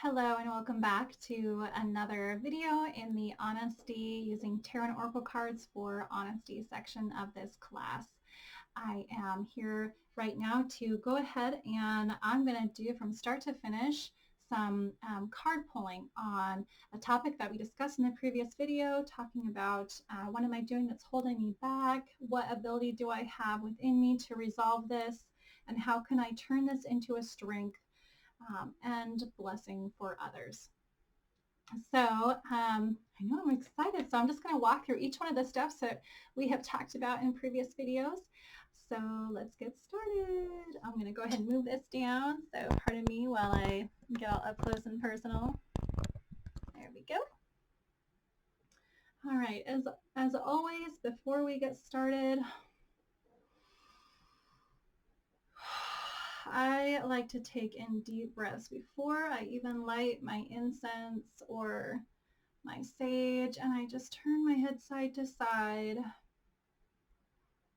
Hello and welcome back to another video in the Honesty using Tarot and Oracle cards for Honesty section of this class. I am here right now to go ahead and I'm going to do from start to finish some card pulling on a topic that we discussed in the previous video, talking about what am I doing that's holding me back, what ability do I have within me to resolve this, and how can I turn this into a strength and blessing for others. So I know I'm excited, so I'm just going to walk through each one of the steps that we have talked about in previous videos. So let's get started. I'm going to go ahead and move this down, so pardon me while I get all up close and personal. There we go. All right, as always, before we get started, I like to take in deep breaths before I even light my incense or my sage, and I just turn my head side to side.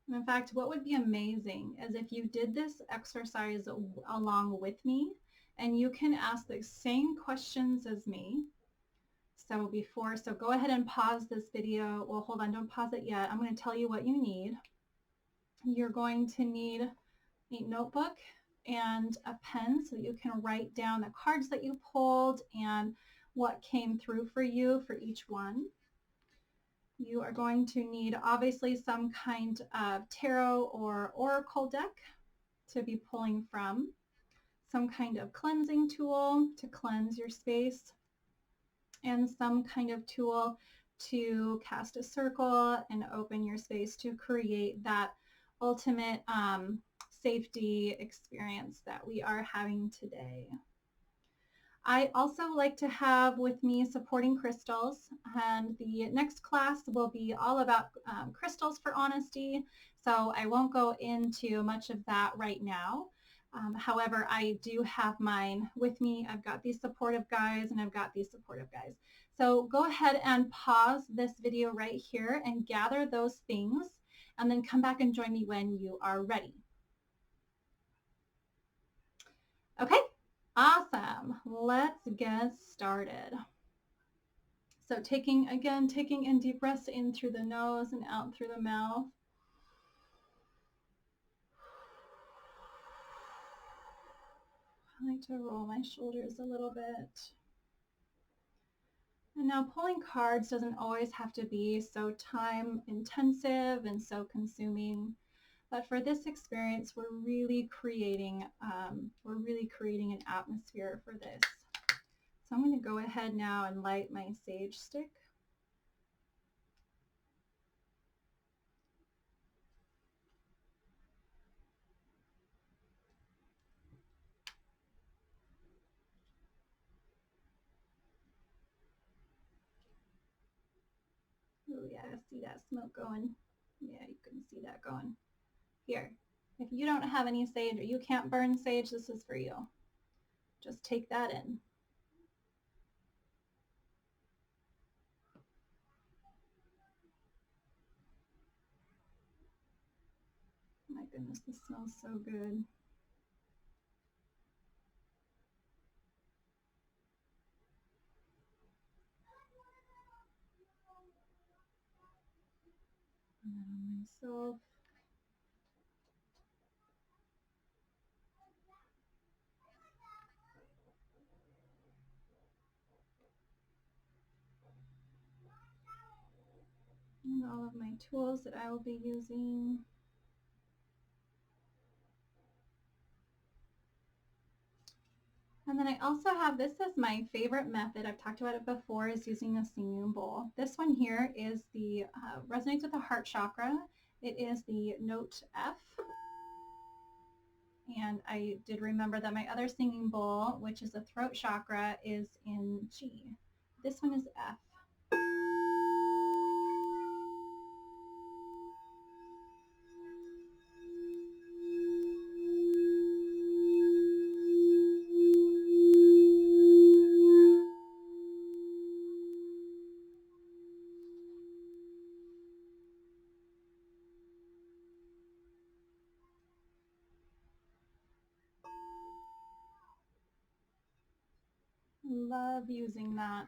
And in fact, what would be amazing is if you did this exercise along with me, and you can ask the same questions as me. So go ahead and pause this video. Well, hold on, don't pause it yet. I'm going to tell you what you need. You're going to need a notebook and a pen so that you can write down the cards that you pulled and what came through for you for each one. You are going to need obviously some kind of tarot or oracle deck to be pulling from, some kind of cleansing tool to cleanse your space, and some kind of tool to cast a circle and open your space to create that ultimate safety experience that we are having today. I also like to have with me supporting crystals, and the next class will be all about crystals for honesty, so I won't go into much of that right now. However, I do have mine with me. I've got these supportive guys and I've got these supportive guys. So go ahead and pause this video right here and gather those things, and then come back and join me when you are ready. Okay. Awesome. Let's get started. So taking in deep breaths in through the nose and out through the mouth. I like to roll my shoulders a little bit. And now pulling cards doesn't always have to be so time intensive and so consuming. But for this experience, we're really creating an atmosphere for this. So I'm going to go ahead now and light my sage stick. Oh yeah, I see that smoke going. Yeah, you can see that going. Here, if you don't have any sage or you can't burn sage, this is for you. Just take that in. My goodness, this smells so good. And then on myself. And all of my tools that I will be using. And then I also have, this is my favorite method, I've talked about it before, is using a singing bowl. This one here is the, resonates with the heart chakra. It is the note F. And I did remember that my other singing bowl, which is the throat chakra, is in G. This one is F. Love using that.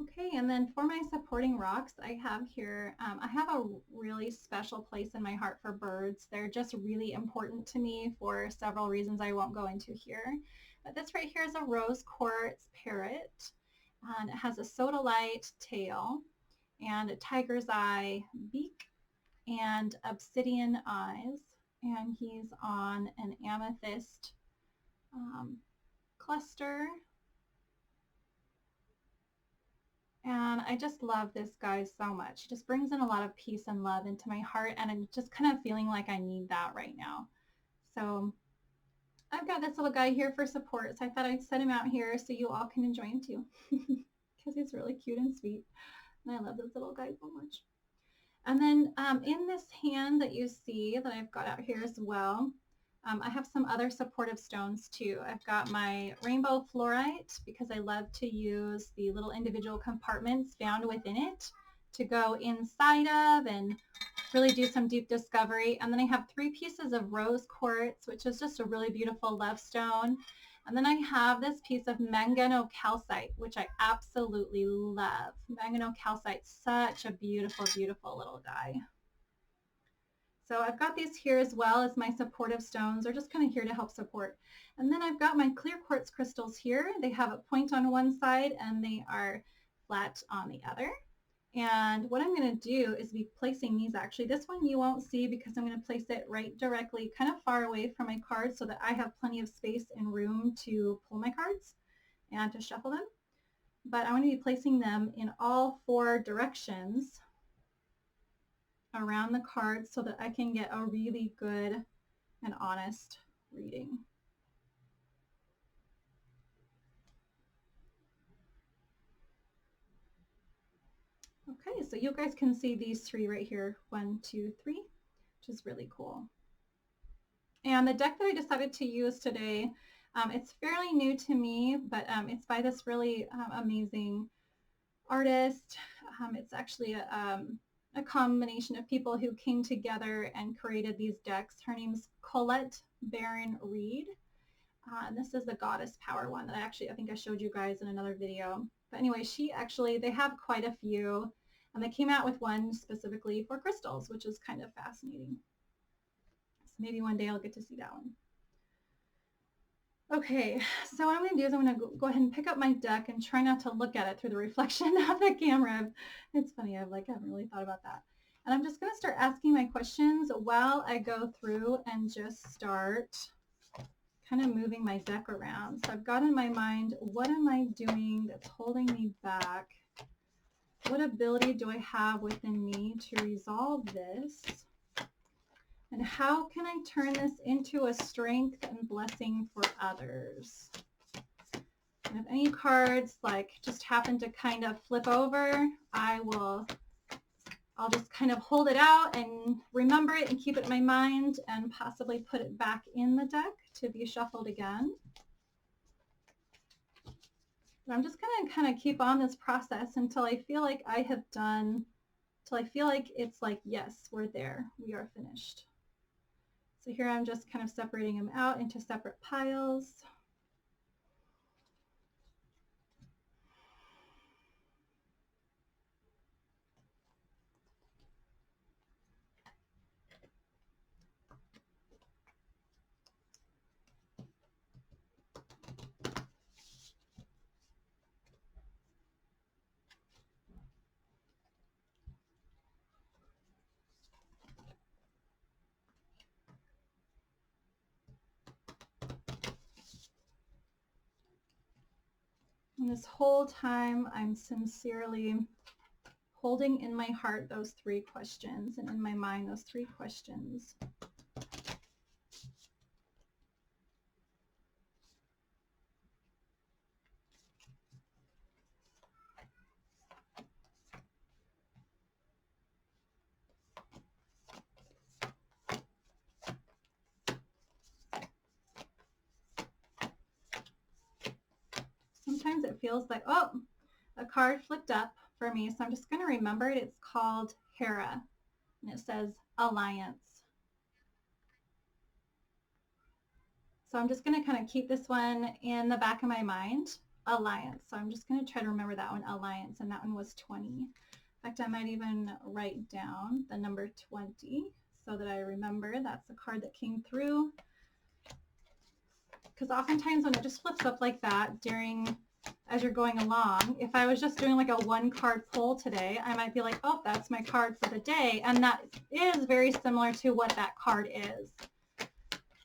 Okay, and then for my supporting rocks, I have here, I have a really special place in my heart for birds. They're just really important to me for several reasons I won't go into here. But this right here is a rose quartz parrot, and it has a sodalite tail and a tiger's eye beak and obsidian eyes, and he's on an amethyst cluster. And I just love this guy so much. He just brings in a lot of peace and love into my heart, and I'm just kind of feeling like I need that right now. So I've got this little guy here for support, so I thought I'd set him out here so you all can enjoy him too, because he's really cute and sweet, and I love this little guy so much. And then in this hand that you see that I've got out here as well, I have some other supportive stones too. I've got my rainbow fluorite because I love to use the little individual compartments found within it to go inside of and really do some deep discovery. And then I have 3 pieces of rose quartz, which is just a really beautiful love stone. And then I have this piece of manganocalcite, which I absolutely love. Manganocalcite's such a beautiful, beautiful little guy. So I've got these here as well as my supportive stones. They're just kind of here to help support. And then I've got my clear quartz crystals here. They have a point on one side and they are flat on the other. And what I'm going to do is be placing these actually. This one you won't see because I'm going to place it right directly kind of far away from my cards so that I have plenty of space and room to pull my cards and to shuffle them. But I want to be placing them in all 4 directions around the cards so that I can get a really good and honest reading. Okay, so you guys can see these 3 right here, 1, 2, 3, which is really cool. And the deck that I decided to use today, it's fairly new to me, but it's by this really amazing artist. It's actually a combination of people who came together and created these decks. Her name's Colette Baron Reed. And this is the Goddess Power one that I think I showed you guys in another video. But anyway, they have quite a few, and they came out with one specifically for crystals, which is kind of fascinating. So maybe one day I'll get to see that one. Okay, so what I'm going to do is I'm going to go ahead and pick up my deck and try not to look at it through the reflection of the camera. It's funny, I haven't really thought about that. And I'm just going to start asking my questions while I go through and just start kind of moving my deck around. So I've got in my mind, what am I doing that's holding me back? What ability do I have within me to resolve this? And how can I turn this into a strength and blessing for others? And if any cards just happen to kind of flip over, I'll just kind of hold it out and remember it and keep it in my mind and possibly put it back in the deck to be shuffled again. But I'm just going to kind of keep on this process until I feel like until I feel like it's like, yes, we're there. We are finished. So here I'm just kind of separating them out into separate piles. And this whole time, I'm sincerely holding in my heart those 3 questions and in my mind those 3 questions. Sometimes it feels like, oh, a card flipped up for me, so I'm just going to remember it. It's called Hera, and it says Alliance. So I'm just going to kind of keep this one in the back of my mind. Alliance. So I'm just going to try to remember that one, Alliance, and that one was 20. In fact, I might even write down the number 20 so that I remember that's the card that came through. Because oftentimes when it just flips up like that as you're going along, if I was just doing like a one card pull today, I might be like, oh, that's my card for the day. And that is very similar to what that card is.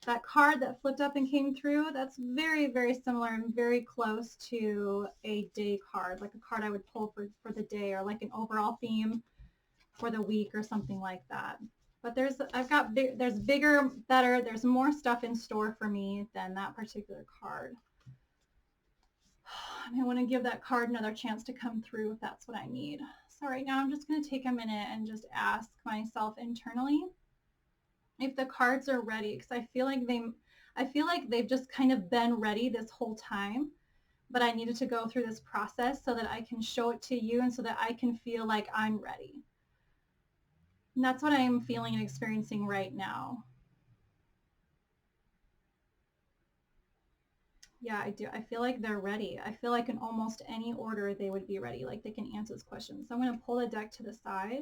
That card that flipped up and came through, that's very, very similar and very close to a day card, like a card I would pull for the day, or like an overall theme for the week or something like that. But there's bigger, better, there's more stuff in store for me than that particular card. And I want to give that card another chance to come through if that's what I need. So right now I'm just going to take a minute and just ask myself internally if the cards are ready, because I feel like they've just kind of been ready this whole time, but I needed to go through this process so that I can show it to you and so that I can feel like I'm ready. And that's what I'm feeling and experiencing right now. Yeah, I do. I feel like they're ready. I feel like in almost any order they would be ready, like they can answer this question. So I'm going to pull the deck to the side,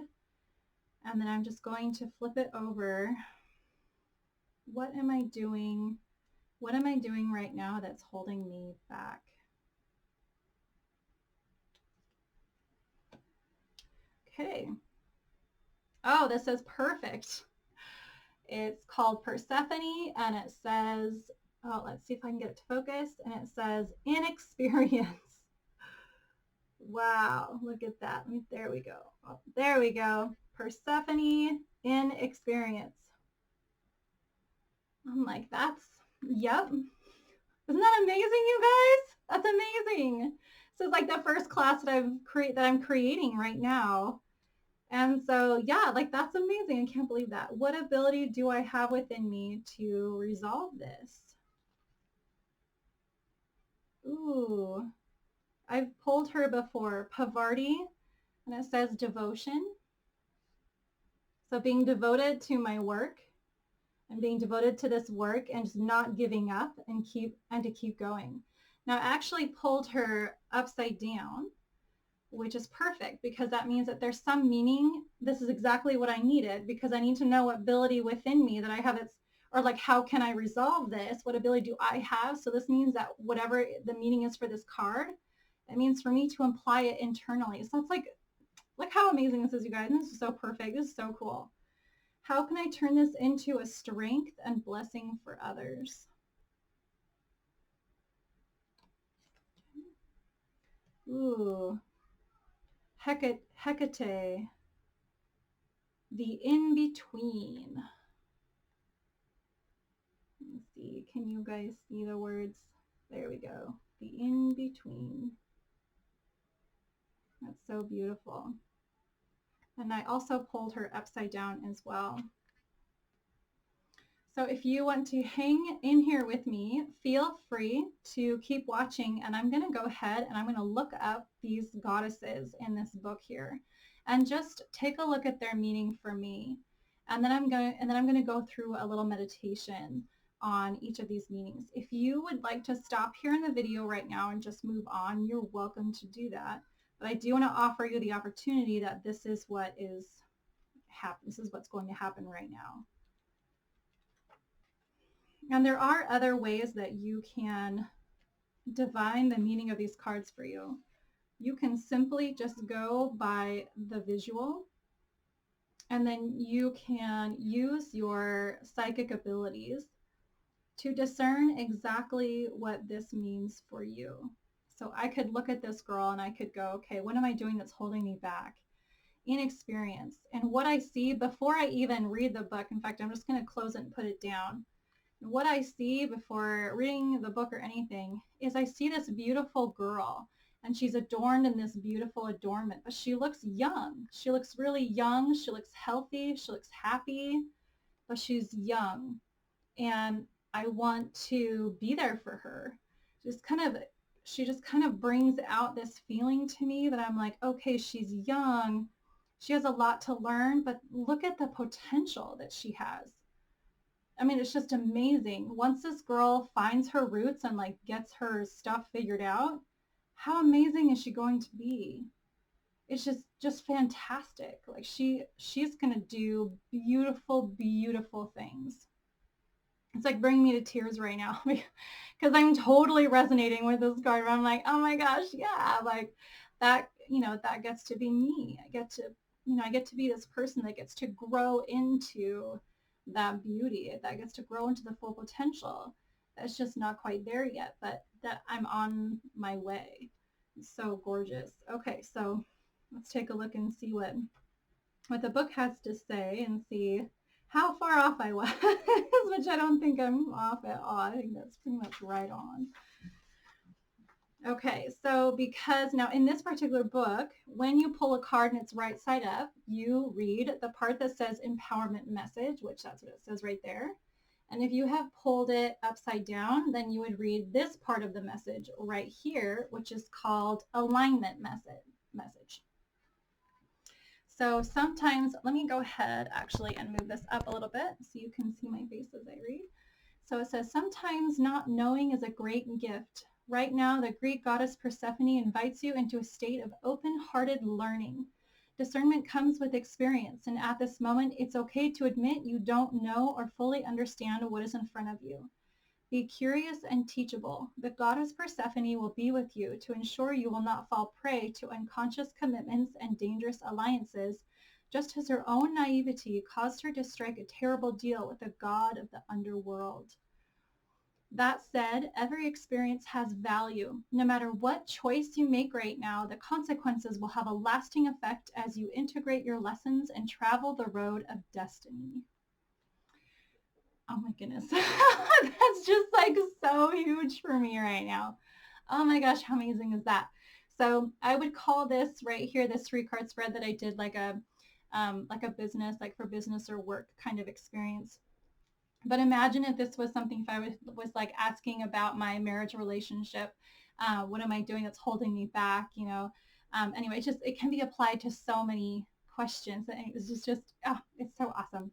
and then I'm just going to flip it over. What am I doing? What am I doing right now that's holding me back? Okay. Oh, this is perfect. It's called Persephone, and it says, oh, let's see if I can get it to focus, and it says inexperience. Wow, look at that. There we go. Oh, there we go. Persephone, inexperience. I'm like, yep. Isn't that amazing, you guys? That's amazing. So it's like the first class that I'm creating right now. And so, yeah, like that's amazing. I can't believe that. What ability do I have within me to resolve this? Ooh, I've pulled her before, Pavarti, and it says devotion. So being devoted to my work and being devoted to this work and just not giving up and to keep going. Now I actually pulled her upside down, which is perfect because that means that there's some meaning. This is exactly what I needed because I need to know what ability within me that I have or like how can I resolve this? What ability do I have? So this means that whatever the meaning is for this card, it means for me to apply it internally. So it's like, look how amazing this is, you guys. This is so perfect. This is so cool. How can I turn this into a strength and blessing for others? Ooh, Hecate, the in-between. Let's see, can you guys see the words? There we go, the in-between. That's so beautiful. And I also pulled her upside down as well. So if you want to hang in here with me, feel free to keep watching, and I'm going to go ahead and I'm going to look up these goddesses in this book here and just take a look at their meaning for me. And then I'm going to go through a little meditation on each of these meanings. If you would like to stop here in the video right now and just move on, you're welcome to do that. But I do want to offer you the opportunity that this is what's going to happen right now. And there are other ways that you can divine the meaning of these cards for you. You can simply just go by the visual, and then you can use your psychic abilities to discern exactly what this means for you. So I could look at this girl and I could go, okay, what am I doing that's holding me back? Inexperience. And what I see before I even read the book, in fact, I'm just going to close it and put it down. What I see before reading the book or anything is I see this beautiful girl, and she's adorned in this beautiful adornment, but she looks young. She looks really young. She looks healthy. She looks happy, but she's young. And I want to be there for her. She just kind of brings out this feeling to me that I'm like, okay, she's young. She has a lot to learn, but look at the potential that she has. I mean, it's just amazing. Once this girl finds her roots and like gets her stuff figured out, how amazing is she going to be? It's just fantastic. Like she's going to do beautiful, beautiful things. It's like bringing me to tears right now because I'm totally resonating with this card. I'm like, oh my gosh, yeah, like that, that gets to be me. I get to be this person that gets to grow into that beauty, that gets to grow into the full potential. That's just not quite there yet, but that I'm on my way. It's so gorgeous. Okay, so let's take a look and see what the book has to say and see how far off I was, which I don't think I'm off at all. I think that's pretty much right on. Okay, so because now in this particular book, when you pull a card and it's right side up, you read the part that says empowerment message, which that's what it says right there. And if you have pulled it upside down, then you would read this part of the message right here, which is called alignment message. So sometimes, let me go ahead actually and move this up a little bit so you can see my face as I read. So it says, sometimes not knowing is a great gift. Right now, the Greek goddess Persephone invites you into a state of open-hearted learning. Discernment comes with experience, and at this moment, it's okay to admit you don't know or fully understand what is in front of you. Be curious and teachable. The goddess Persephone will be with you to ensure you will not fall prey to unconscious commitments and dangerous alliances, just as her own naivety caused her to strike a terrible deal with the god of the underworld. That said, every experience has value. No matter what choice you make right now, the consequences will have a lasting effect as you integrate your lessons and travel the road of destiny. Oh my goodness. That's just like so huge for me right now. Oh my gosh, how amazing is that? So I would call this right here, this 3-card spread that I did like a business, like for business or work kind of experience. But imagine if this was something, if I was like asking about my marriage relationship, what am I doing that's holding me back? Anyway, it can be applied to so many questions. And it's it's so awesome.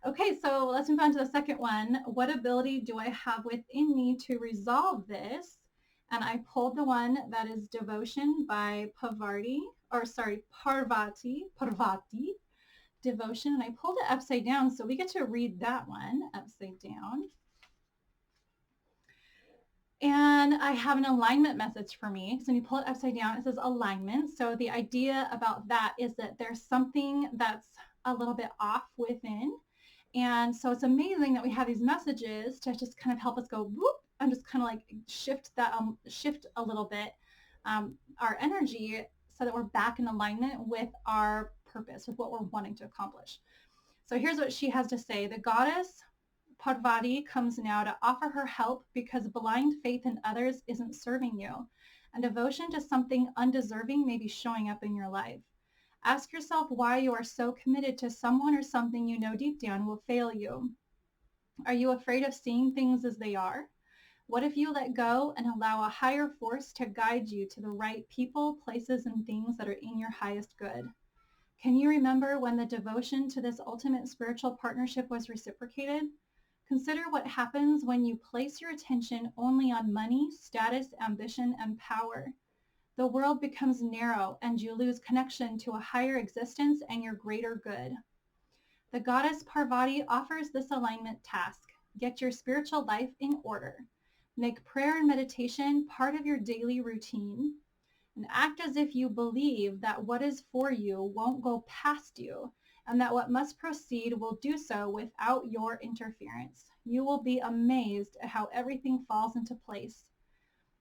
Okay, so let's move on to the second one. What ability do I have within me to resolve this? And I pulled the one that is Devotion by Parvati, Devotion, and I pulled it upside down, so we get to read that one upside down. And I have an alignment message for me. So when you pull it upside down, it says alignment. So the idea about that is that there's something that's a little bit off within. And so it's amazing that we have these messages to just kind of help us go whoop and just kind of like shift a little bit our energy so that we're back in alignment with our purpose, with what we're wanting to accomplish. So here's what she has to say. The goddess Parvati comes now to offer her help because blind faith in others isn't serving you, and devotion to something undeserving may be showing up in your life. Ask yourself why you are so committed to someone or something you know deep down will fail you. Are you afraid of seeing things as they are? What if you let go and allow a higher force to guide you to the right people, places, and things that are in your highest good? Can you remember when the devotion to this ultimate spiritual partnership was reciprocated? Consider what happens when you place your attention only on money, status, ambition, and power. The world becomes narrow and you lose connection to a higher existence and your greater good. The goddess Parvati offers this alignment task. Get your spiritual life in order. Make prayer and meditation part of your daily routine. And act as if you believe that what is for you won't go past you, and that what must proceed will do so without your interference. You will be amazed at how everything falls into place.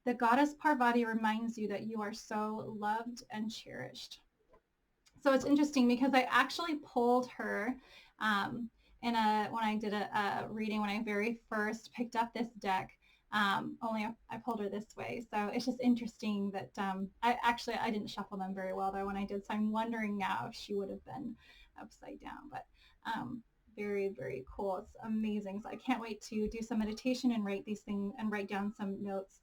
The goddess Parvati reminds you that you are so loved and cherished. So it's interesting because I actually pulled her when I did a reading, when I very first picked up this deck. Only I pulled her this way. So it's just interesting that I didn't shuffle them very well though when I did. So I'm wondering now if she would have been upside down. But very, very cool. It's amazing. So I can't wait to do some meditation and write these things and write down some notes.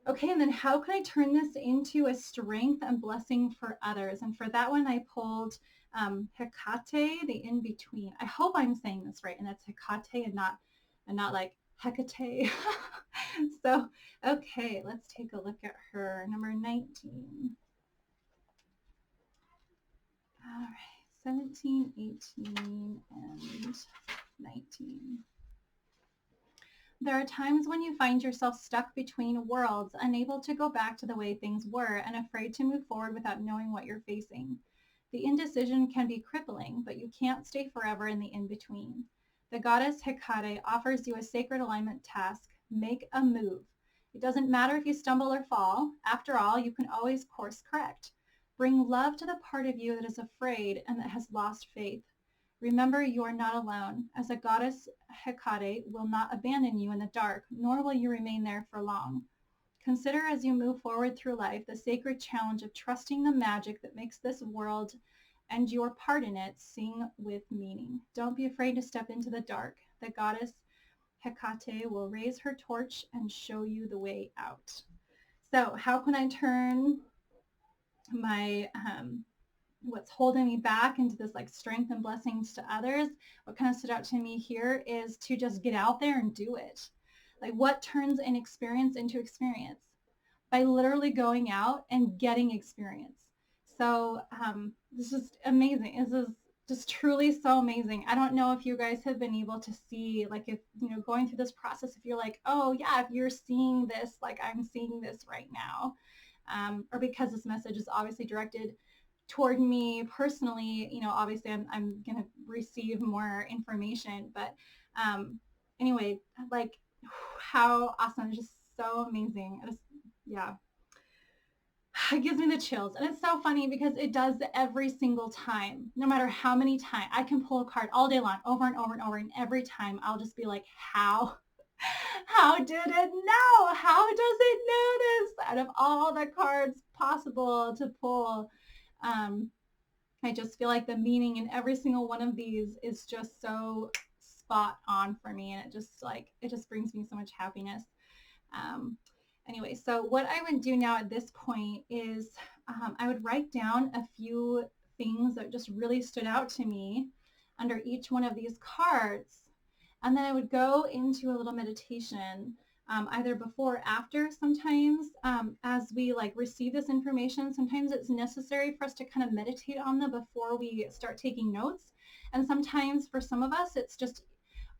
Okay, and then how can I turn this into a strength and blessing for others? And for that one, I pulled Hecate, the in-between. I hope I'm saying this right, and that's Hecate and not like Hecate. So, okay, let's take a look at her. Number 19. All right, 17, 18, and 19. There are times when you find yourself stuck between worlds, unable to go back to the way things were and afraid to move forward without knowing what you're facing. The indecision can be crippling, but you can't stay forever in the in-between. The goddess Hecate offers you a sacred alignment task. Make a move. It doesn't matter if you stumble or fall. After all, you can always course correct. Bring love to the part of you that is afraid and that has lost faith. Remember, you are not alone, as a goddess Hecate will not abandon you in the dark, nor will you remain there for long. Consider as you move forward through life the sacred challenge of trusting the magic that makes this world and your part in it sing with meaning. Don't be afraid to step into the dark. The goddess Hecate will raise her torch and show you the way out. So how can I turn my what's holding me back into this like strength and blessings to others? What kind of stood out to me here is to just get out there and do it. Like, what turns an experience into experience? By literally going out and getting experience. So this is amazing. This is just truly so amazing. I don't know if you guys have been able to see, like, if, you know, going through this process, if you're like, oh yeah, if you're seeing this, like I'm seeing this right now, or because this message is obviously directed toward me personally, you know, obviously I'm going to receive more information, but anyway, like, how awesome. It's just so amazing. Yeah, it gives me the chills. And it's so funny because it does every single time. No matter how many times I can pull a card all day long, over and over and over, and every time I'll just be like, how did it know? How does it know this? Out of all the cards possible to pull, I just feel like the meaning in every single one of these is just so spot on for me, and it just brings me so much happiness. Anyway, so what I would do now at this point is I would write down a few things that just really stood out to me under each one of these cards, and then I would go into a little meditation, either before or after. Sometimes as we like receive this information, sometimes it's necessary for us to kind of meditate on them before we start taking notes. And sometimes for some of us,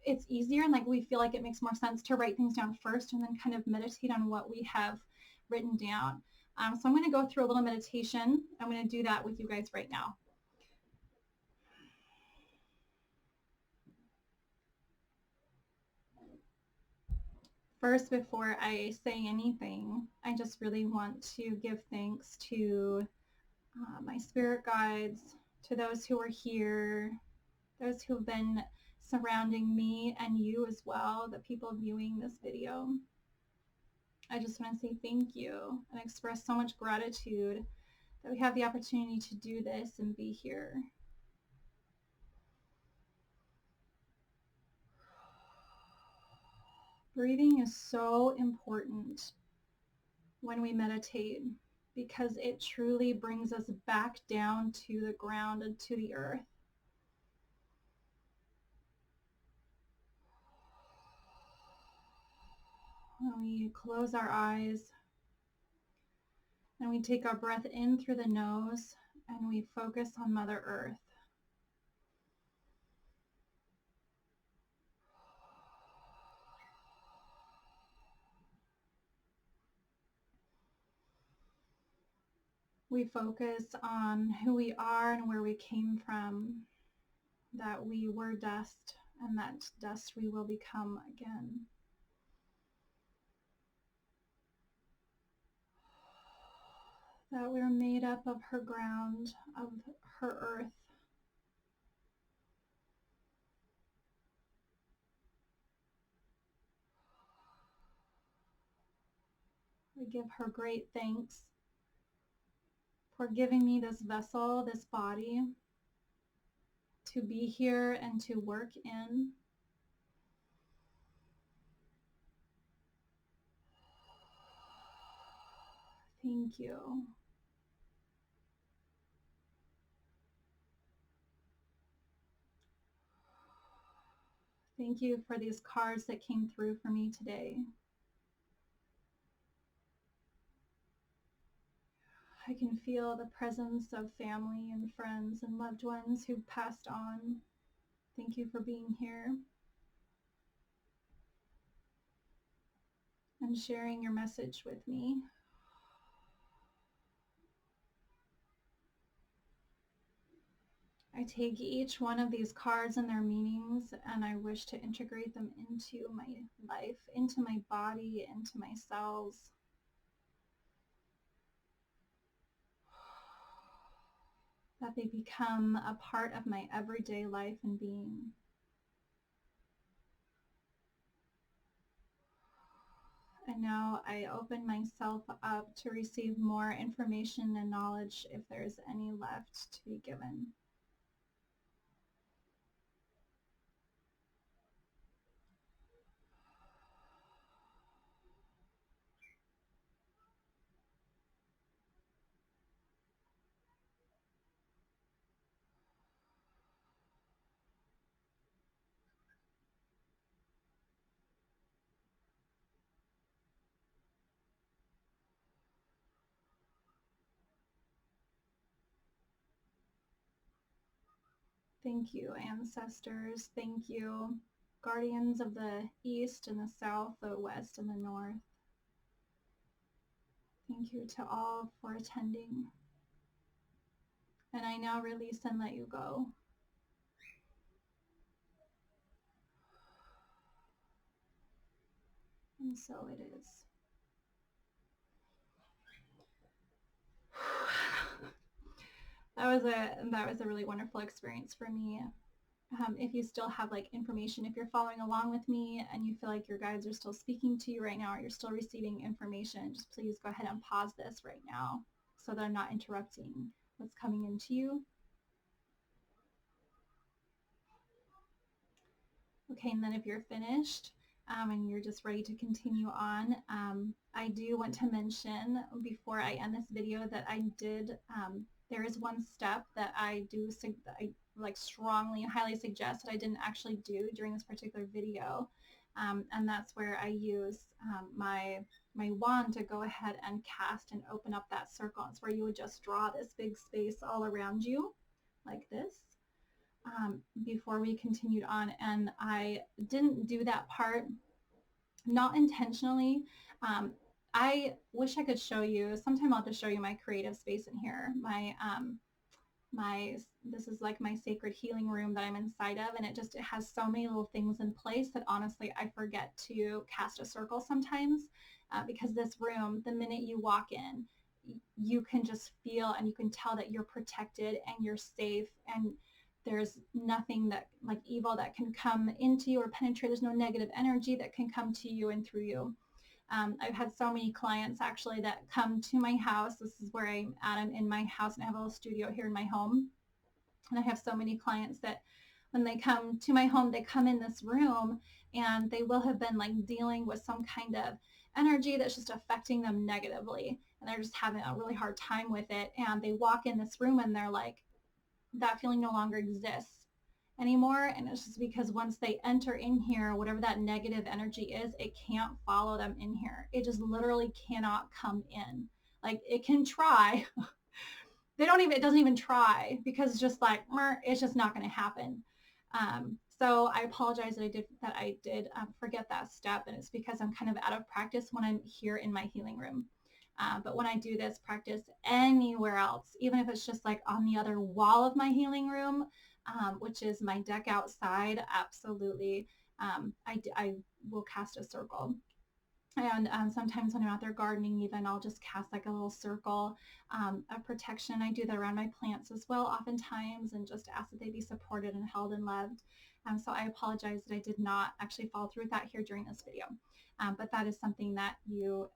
it's easier, and like we feel like it makes more sense to write things down first and then kind of meditate on what we have written down. So I'm going to go through a little meditation. I'm going to do that with you guys right now. First, before I say anything, I just really want to give thanks to my spirit guides, to those who are here, those who've been surrounding me and you as well, the people viewing this video. I just want to say thank you and express so much gratitude that we have the opportunity to do this and be here. Breathing is so important when we meditate because it truly brings us back down to the ground and to the earth. When we close our eyes and we take our breath in through the nose and we focus on Mother Earth. We focus on who we are and where we came from, that we were dust and that dust we will become again. That we're made up of her ground, of her earth. We give her great thanks for giving me this vessel, this body, to be here and to work in. Thank you. Thank you for these cards that came through for me today. I can feel the presence of family and friends and loved ones who've passed on. Thank you for being here and sharing your message with me. I take each one of these cards and their meanings, and I wish to integrate them into my life, into my body, into my cells. That they become a part of my everyday life and being. And now I open myself up to receive more information and knowledge if there's any left to be given. Thank you, ancestors. Thank you, guardians of the east and the south, the west and the north. Thank you to all for attending. And I now release and let you go. And so it is. That was a really wonderful experience for me. If you still have like information, if you're following along with me and you feel like your guides are still speaking to you right now, or you're still receiving information, just please go ahead and pause this right now so that I'm not interrupting what's coming into you. Okay, and then if you're finished and you're just ready to continue on, I do want to mention before I end this video that I did, there is one step that I like strongly and highly suggest that I didn't actually do during this particular video. And that's where I use my wand to go ahead and cast and open up that circle. It's where you would just draw this big space all around you like this. Before we continued on, and I didn't do that part, not intentionally. I wish I could show you. Sometime I'll just show you my creative space in here. This is like my sacred healing room that I'm inside of, and it has so many little things in place that honestly I forget to cast a circle sometimes, because this room, the minute you walk in, you can just feel and you can tell that you're protected and you're safe, and there's nothing that like evil that can come into you or penetrate. There's no negative energy that can come to you and through you. I've had so many clients actually that come to my house. This is where I'm at. I'm in my house and I have a little studio here in my home. And I have so many clients that when they come to my home, they come in this room and they will have been like dealing with some kind of energy that's just affecting them negatively. And they're just having a really hard time with it. And they walk in this room and they're like, that feeling no longer exists anymore. And it's just because once they enter in here, whatever that negative energy is, it can't follow them in here. It just literally cannot come in. Like it can try. It doesn't even try, because it's just like, it's just not going to happen. So I apologize that I did forget that step. And it's because I'm kind of out of practice when I'm here in my healing room. But when I do this practice anywhere else, even if it's just like on the other wall of my healing room, which is my deck outside, absolutely, I will cast a circle. And sometimes when I'm out there gardening, even I'll just cast like a little circle of protection. I do that around my plants as well oftentimes, and just ask that they be supported and held and loved. So I apologize that I did not actually follow through with that here during this video. But that is something that you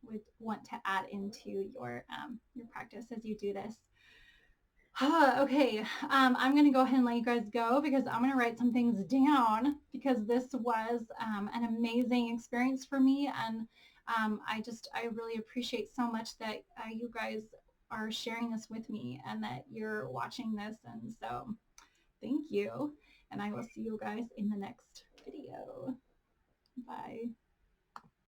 would want to add into your practice as you do this. Okay, I'm going to go ahead and let you guys go, because I'm going to write some things down, because this was an amazing experience for me. And I really appreciate so much that you guys are sharing this with me and that you're watching this. And so thank you. And I will see you guys in the next video. Bye.